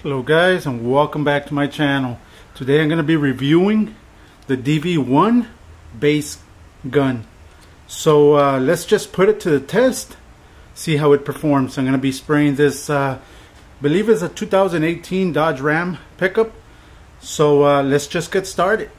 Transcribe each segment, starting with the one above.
Hello guys, and welcome back to my channel. Today I'm going to be reviewing the DV1 base gun. So let's just put it to the test, see how it performs. I'm going to be spraying this, I believe it's a 2018 Dodge Ram pickup. So let's just get started.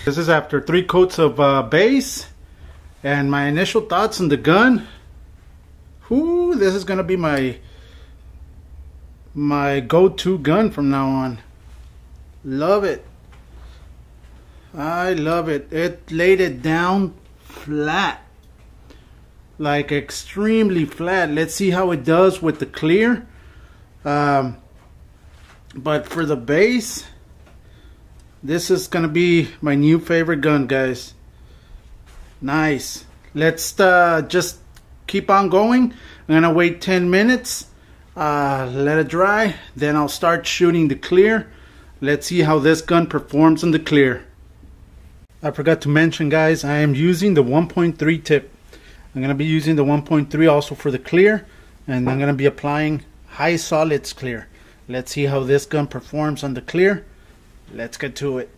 This is after 3 coats of base, and my initial thoughts on the gun. Whoo, this is gonna be my go-to gun from now on. Love it. I love it. It laid it down flat, like extremely flat. Let's see how it does with the clear. But for the base, this is gonna be my new favorite gun, guys. Nice. Let's just keep on going. I'm gonna wait 10 minutes, let it dry, then I'll start shooting the clear. Let's see how this gun performs in the clear. I forgot to mention, guys, I am using the 1.3 tip. I'm gonna be using the 1.3 also for the clear, and I'm gonna be applying high solids clear. Let's see how this gun performs on the clear. Let's get to it.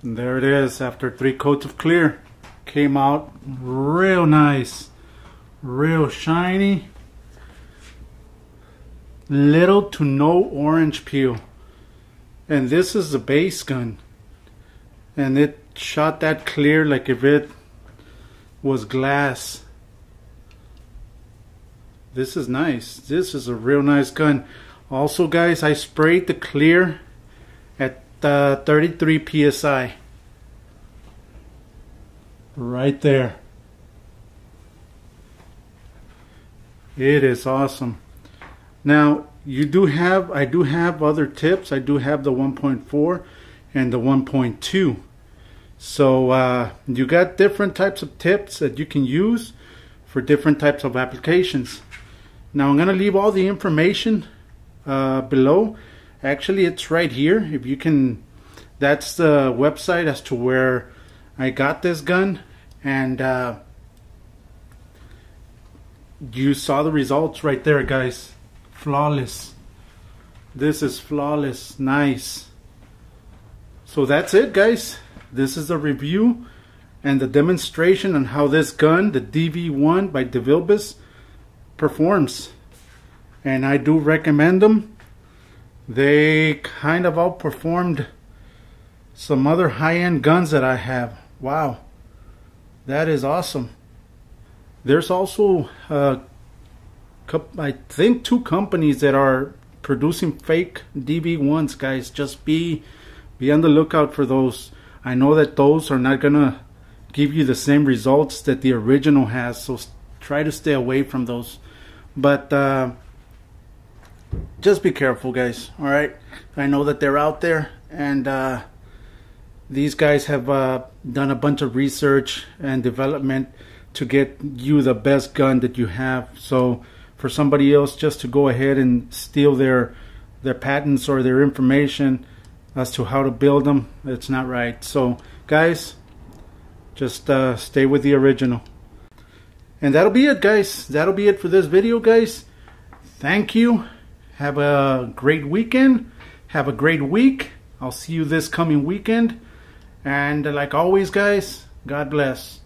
And there it is after 3 coats of clear. Came out real nice, real shiny, little to no orange peel. And this is the base gun, and it shot that clear like if it was glass. This is nice. This is a real nice gun. Also guys, I sprayed the clear at 33 psi. Right there. It is awesome. Now I do have other tips. I do have the 1.4 and the 1.2. So you got different types of tips that you can use for different types of applications. Now I'm gonna leave all the information below. Actually, it's right here. If you can, that's the website as to where I got this gun, and you saw the results right there, guys. Flawless. This is flawless. Nice. So that's it, guys. This is the review and the demonstration on how this gun, the DV1 by Devilbiss, performs. And I do recommend them. They kind of outperformed some other high-end guns that I have. Wow, that is awesome. There's also I think 2 companies that are producing fake DV1s, guys. Just be on the lookout for those. I know that those are not gonna give you the same results that the original has, so try to stay away from those. But just be careful, guys. All right, I know that they're out there, and these guys have done a bunch of research and development to get you the best gun that you have. So for somebody else just to go ahead and steal their patents or their information as to how to build them, it's not right. So guys, just stay with the original. And that'll be it, guys. That'll be it for this video, guys. Thank you. Have a great weekend. Have a great week. I'll see you this coming weekend. And like always, guys, God bless.